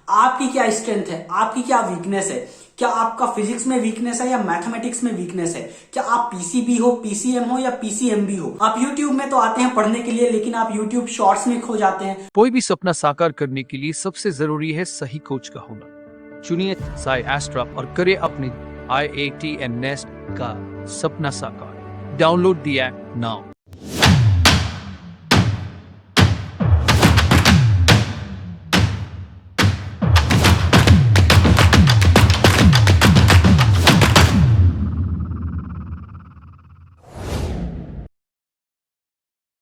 आपकी क्या स्ट्रेंथ है, आपकी क्या वीकनेस है। क्या आपका फिजिक्स में वीकनेस है या मैथमेटिक्स में वीकनेस है। क्या आप पीसीबी हो, पीसीएम हो या पीसीएमबी हो। आप यूट्यूब में तो आते हैं पढ़ने के लिए, लेकिन आप यूट्यूब शॉर्ट्स में खो जाते हैं। कोई भी सपना साकार करने के लिए सबसे जरूरी है सही कोच का होना। चुनिए साई एस्ट्रा और करें अपने IITM नेस्ट का सपना साकार। Download the app now.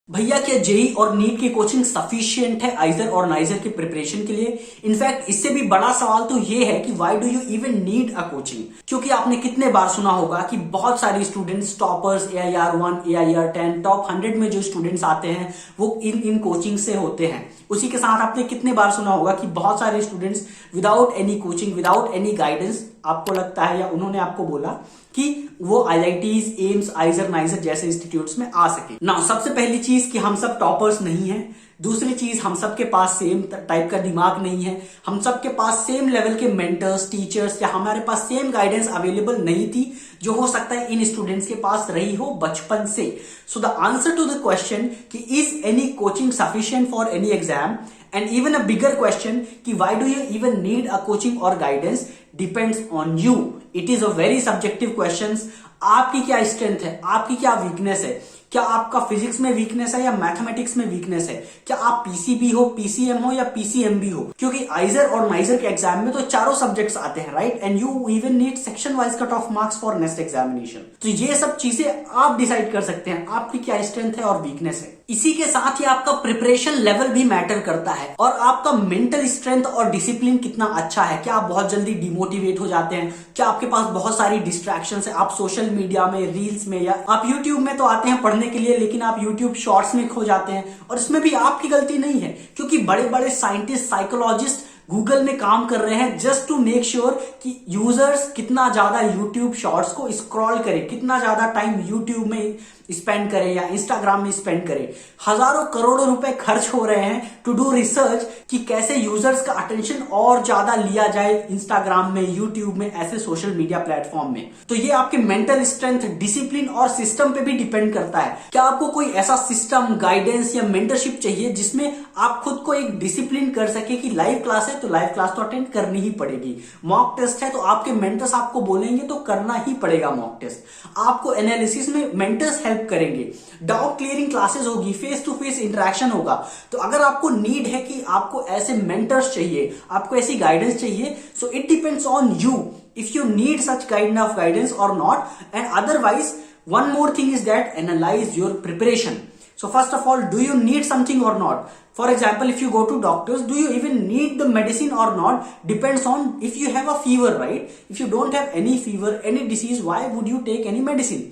भैया क्या जेई और नीट की कोचिंग सफिशिएंट है आइजर और नाइजर की प्रिपरेशन के लिए। इनफैक्ट इससे भी बड़ा सवाल तो ये है कि why do you even need a coaching. क्योंकि आपने कितने बार सुना होगा कि बहुत सारे students toppers AIR1 AIR10 top 100 में जो स्टूडेंट्स आते हैं वो इन कोचिंग से होते हैं। उसी के साथ आपने कितने बार सुना होगा कि बहुत सारे students without any coaching, without any guidance, आपको लगता है या उन्होंने आपको बोला कि वो IITs, एम्स, आइजर, नाइजर जैसे इंस्टीट्यूट्स में आ सके ना। सबसे पहली चीज कि हम सब टॉपर्स नहीं हैं। दूसरी चीज, हम सबके पास सेम टाइप का दिमाग नहीं है। हम सबके पास सेम लेवल के मेंटर्स, टीचर्स या हमारे पास सेम गाइडेंस अवेलेबल नहीं थी जो हो सकता है इन स्टूडेंट्स के पास रही हो बचपन से। So the answer to the question कि is any coaching sufficient for any exam, and even a bigger question कि why do you even need a coaching or guidance depends on you. It is a very subjective questions. आपकी क्या strength है, आपकी क्या weakness है। क्या आपका physics में वीकनेस है या मैथमेटिक्स में वीकनेस है। क्या आप पीसीबी हो, पीसीएम हो या पीसीएमबी हो। क्योंकि आइजर और नाइजर के एग्जाम में तो चारों सब्जेक्ट्स आते हैं, right. And you even need section wise cut off marks for next examination. तो ये सब चीजें आप डिसाइड कर सकते हैं आपकी क्या स्ट्रेंथ है और वीकनेस है। इसी के साथ ही आपका प्रिपरेशन लेवल भी मैटर करता है और आपका मेंटल स्ट्रेंथ और डिसिप्लिन कितना अच्छा है। क्या आप बहुत जल्दी डिमोटिवेट हो जाते हैं। क्या आपके पास बहुत सारी डिस्ट्रैक्शंस है। आप सोशल मीडिया में, रील्स में या आप यूट्यूब में तो आते हैं पढ़ने के लिए, लेकिन आप यूट्यूब शॉर्ट्स में खो जाते हैं। और इसमें भी आपकी गलती नहीं है, क्योंकि बड़े बड़े साइंटिस्ट, साइकोलॉजिस्ट गूगल में काम कर रहे हैं जस्ट टू मेक श्योर कि यूजर्स कितना ज्यादा यूट्यूब शॉर्ट्स को स्क्रॉल करें, कितना ज्यादा टाइम यूट्यूब में स्पेंड करें या इंस्टाग्राम में स्पेंड करें। हजारों करोड़ों रुपए खर्च हो रहे हैं टू डू रिसर्च कि कैसे यूजर्स का अटेंशन और ज्यादा लिया जाए इंस्टाग्राम में, यूट्यूब में, ऐसे सोशल मीडिया प्लेटफॉर्म में। तो ये आपके मेंटल स्ट्रेंथ, डिसिप्लिन और सिस्टम पे भी डिपेंड करता है। क्या आपको कोई ऐसा सिस्टम, गाइडेंस या मेंटरशिप चाहिए जिसमें आप खुद को एक डिसिप्लिन कर सके कि लाइव क्लास है तो लाइव क्लास तो अटेंड करनी ही पड़ेगी। मॉक टेस्ट है तो आपके मेंटर्स आपको बोलेंगे तो करना ही पड़ेगा मॉक टेस्ट। आपको एनालिसिस में मेंटर्स हेल्प करेंगे। डाउट क्लियरिंग क्लासेस होगी, फेस टू फेस इंटरेक्शन होगा। तो अगर आपको नीड है कि आपको ऐसे मेंटर्स चाहिए, आपको ऐसी गाइडेंस चाहिए, so it depends on you if you need such kind of guidance or not. And otherwise one more thing is that analyse your preparation. So first of all, do you need something or not? For example, if you go to doctors, do you even need the medicine or not? Depends on if you have a fever, right? If you don't have any fever, any disease, why would you take any medicine?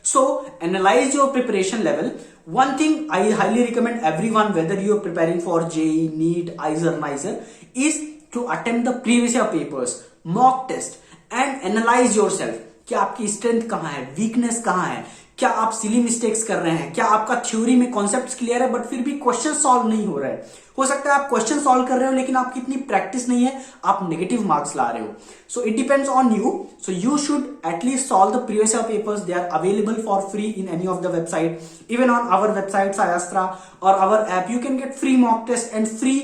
So analyze your preparation level. One thing I highly recommend everyone, whether you are preparing for JEE, NEET, IISER, NICER, is to attempt the previous year papers, mock test, and analyze yourself. कि आपकी strength कहां है, weakness कहां है। क्या आप silly mistakes कर रहे हैं। क्या आपका थ्योरी में कॉन्सेप्ट्स क्लियर है बट फिर भी क्वेश्चन सॉल्व नहीं हो रहा है। हो सकता है आप क्वेश्चन सॉल्व कर रहे हो लेकिन आपकी इतनी प्रैक्टिस नहीं है, आप नेगेटिव मार्क्स ला रहे हो। So it depends on you. So you should at least solve the previous year papers. They are available for free in any of the website. Even on our website Sayastra और our app you can get free mock test and free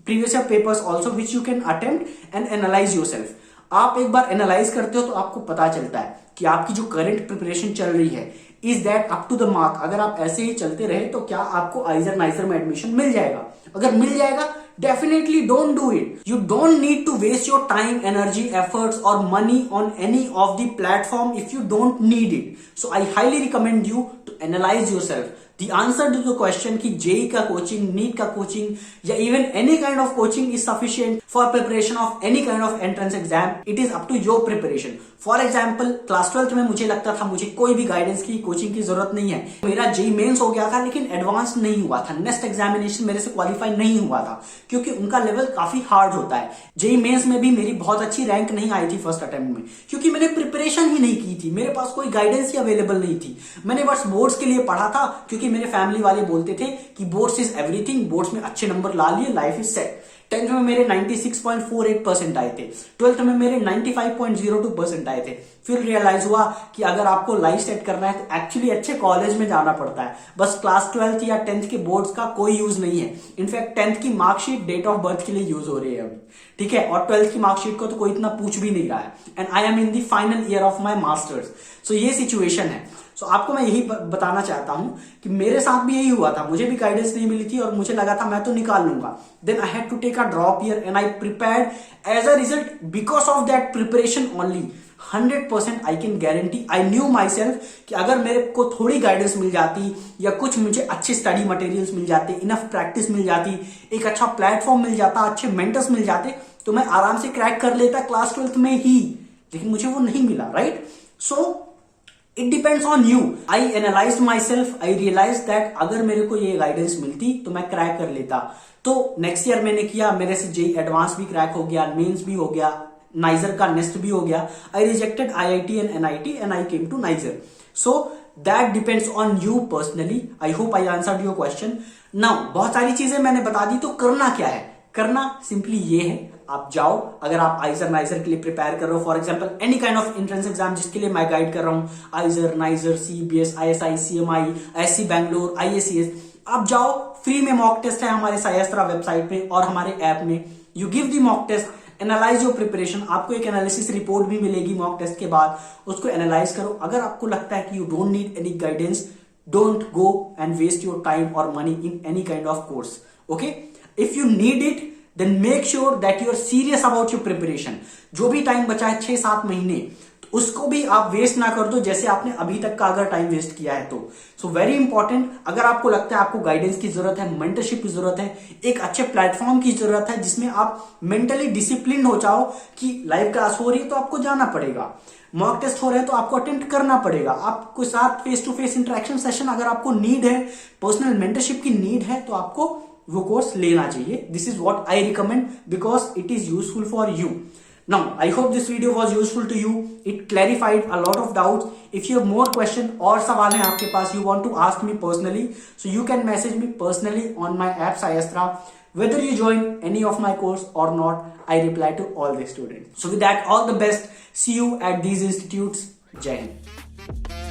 previous year papers also which you can attempt and analyse yourself. आप एक बार analyse करते हो तो आपको पता चलता है कि आपकी जो करंट प्रिपरेशन चल रही है is that up to the mark. अगर आप ऐसे ही चलते रहे तो क्या आपको आइजर नाइजर में एडमिशन मिल जाएगा. अगर मिल जाएगा, definitely don't do it. You don't need to waste your time, energy, efforts और money on any of the platform if you don't need it. So I highly recommend you to analyse yourself. The answer to the question कि JEE का coaching, NEET का coaching या even any kind of coaching is sufficient for preparation of any kind of entrance exam. It is up to your preparation. For example, class 12th में मुझे लगता था मुझे कोई भी गाइडेंस की, कोचिंग की जरूरत नहीं है. मेरा जेई मेंस हो गया था लेकिन एडवांस नहीं हुआ था. नेक्स्ट एग्जामिनेशन मेरे से क्वालिफाई नहीं हुआ था क्योंकि उनका लेवल काफी हार्ड होता है. जेई मेंस में भी मेरी बहुत अच्छी रैंक नहीं आई थी फर्स्ट अटेम्प्ट में क्योंकि मैंने प्रिपरेशन ही नहीं की थी. मेरे पास कोई गाइडेंस ही अवेलेबल नहीं थी. मैंने बस बोर्ड्स के लिए पढ़ा था क्योंकि मेरे फैमिली वाले बोलते थे कि बोर्ड्स इज एवरीथिंग, बोर्ड्स में अच्छे नंबर ला लिए, लाइफ इज सेट. 10th में मेरे 96.48% आए थे, 12th में मेरे 95.02% आए थे। फिर रियलाइज हुआ कि अगर आपको लाइफ सेट करना है तो एक्चुअली अच्छे कॉलेज में जाना पड़ता है, बस क्लास 12th या 10th के बोर्ड्स का कोई यूज नहीं है। इनफैक्ट 10th की मार्कशीट डेट ऑफ बर्थ के लिए यूज हो रही है अभी, ठीक है, और 12th की मार्कशीट को तो कोई इतना पूछ भी नहीं रहा है। And I am in the final year of my masters. सो ये सिचुएशन है। सो आपको मैं यही बताना चाहता हूं कि मेरे साथ भी यही हुआ था, मुझे भी गाइडेंस नहीं मिली थी और मुझे लगा था मैं तो निकाल लूंगा। Then I had to take a drop year and I prepared. As a result, because of that preparation only, 100% I can guarantee, I knew myself कि अगर मेरे को थोड़ी गाइडेंस मिल जाती या कुछ मुझे अच्छे स्टडी मटेरियल्स मिल जाते, इनफ प्रैक्टिस मिल जाती, एक अच्छा प्लेटफॉर्म मिल जाता, अच्छे मेंटर्स मिल जाते, तो मैं आराम से क्रैक कर लेता क्लास 12th में ही। लेकिन मुझे वो नहीं मिला, right? So it depends on you. I analyse myself, I realise that अगर मेरे को ये गाइडेंस मिलती तो मैं क्रैक कर लेता। तो नेक्स्ट ईयर मैंने किया, मेरे से जेई एडवांस भी क्रैक हो गया, मेंस भी हो गया, नाइजर का नेस्ट भी हो गया। I rejected IIT and NIT and I came to NISER. So that depends on you personally. I hope I answered your question. Now बहुत सारी चीजें मैंने बता दी, तो करना क्या है? करना सिंपली ये है, आप जाओ, अगर आप आइजर नाइजर के लिए प्रिपेयर कर रहे हो, for example any kind of entrance exam जिसके लिए मैं गाइड कर रहा हूं, आइजर, niger, CBS, ISI, CMI, SC Bangalore, IACS, आप जाओ, फ्री में मॉक टेस्ट है हमारे सायस्त्रा वेबसाइट में और हमारे ऐप में। You give the mock test, analyse your preparation, आपको एक एनालिसिस रिपोर्ट भी मिलेगी मॉक टेस्ट के बाद, उसको एनालाइज करो। अगर आपको लगता है कि you don't need any guidance, don't go and waste your time और money in any kind of course, okay? If you need it then make sure that you are serious about your preparation। जो भी time बचा है 6-7 महीने, तो उसको भी आप वेस्ट ना कर दो जैसे आपने अभी तक का अगर टाइम वेस्ट किया है तो। सो वेरी इंपॉर्टेंट, अगर आपको लगता है आपको गाइडेंस की जरूरत है, मेंटरशिप की जरूरत है, एक अच्छे प्लेटफॉर्म की जरूरत है जिसमें आप मेंटली डिसिप्लिन हो जाओ कि लाइव क्लास हो रही है तो आपको जाना पड़ेगा, मॉक टेस्ट हो रहे हैं तो आपको अटेम्प्ट करना पड़ेगा, आपको साथ face to face interaction session अगर आपको नीड है, पर्सनल मेंटरशिप की नीड है, तो आपको वो कोर्स लेना चाहिए। This is what I recommend because it is useful for you. Now I hope this video was useful to you, it clarified a lot of doubts. If you have more question और सवाल हैं आपके पास, you want to ask me personally, so you can message me personally on my app Sayastra. Whether you join any of my course or not, I reply to all the students. So with that, all the best. See you at these institutes. Jai Hind.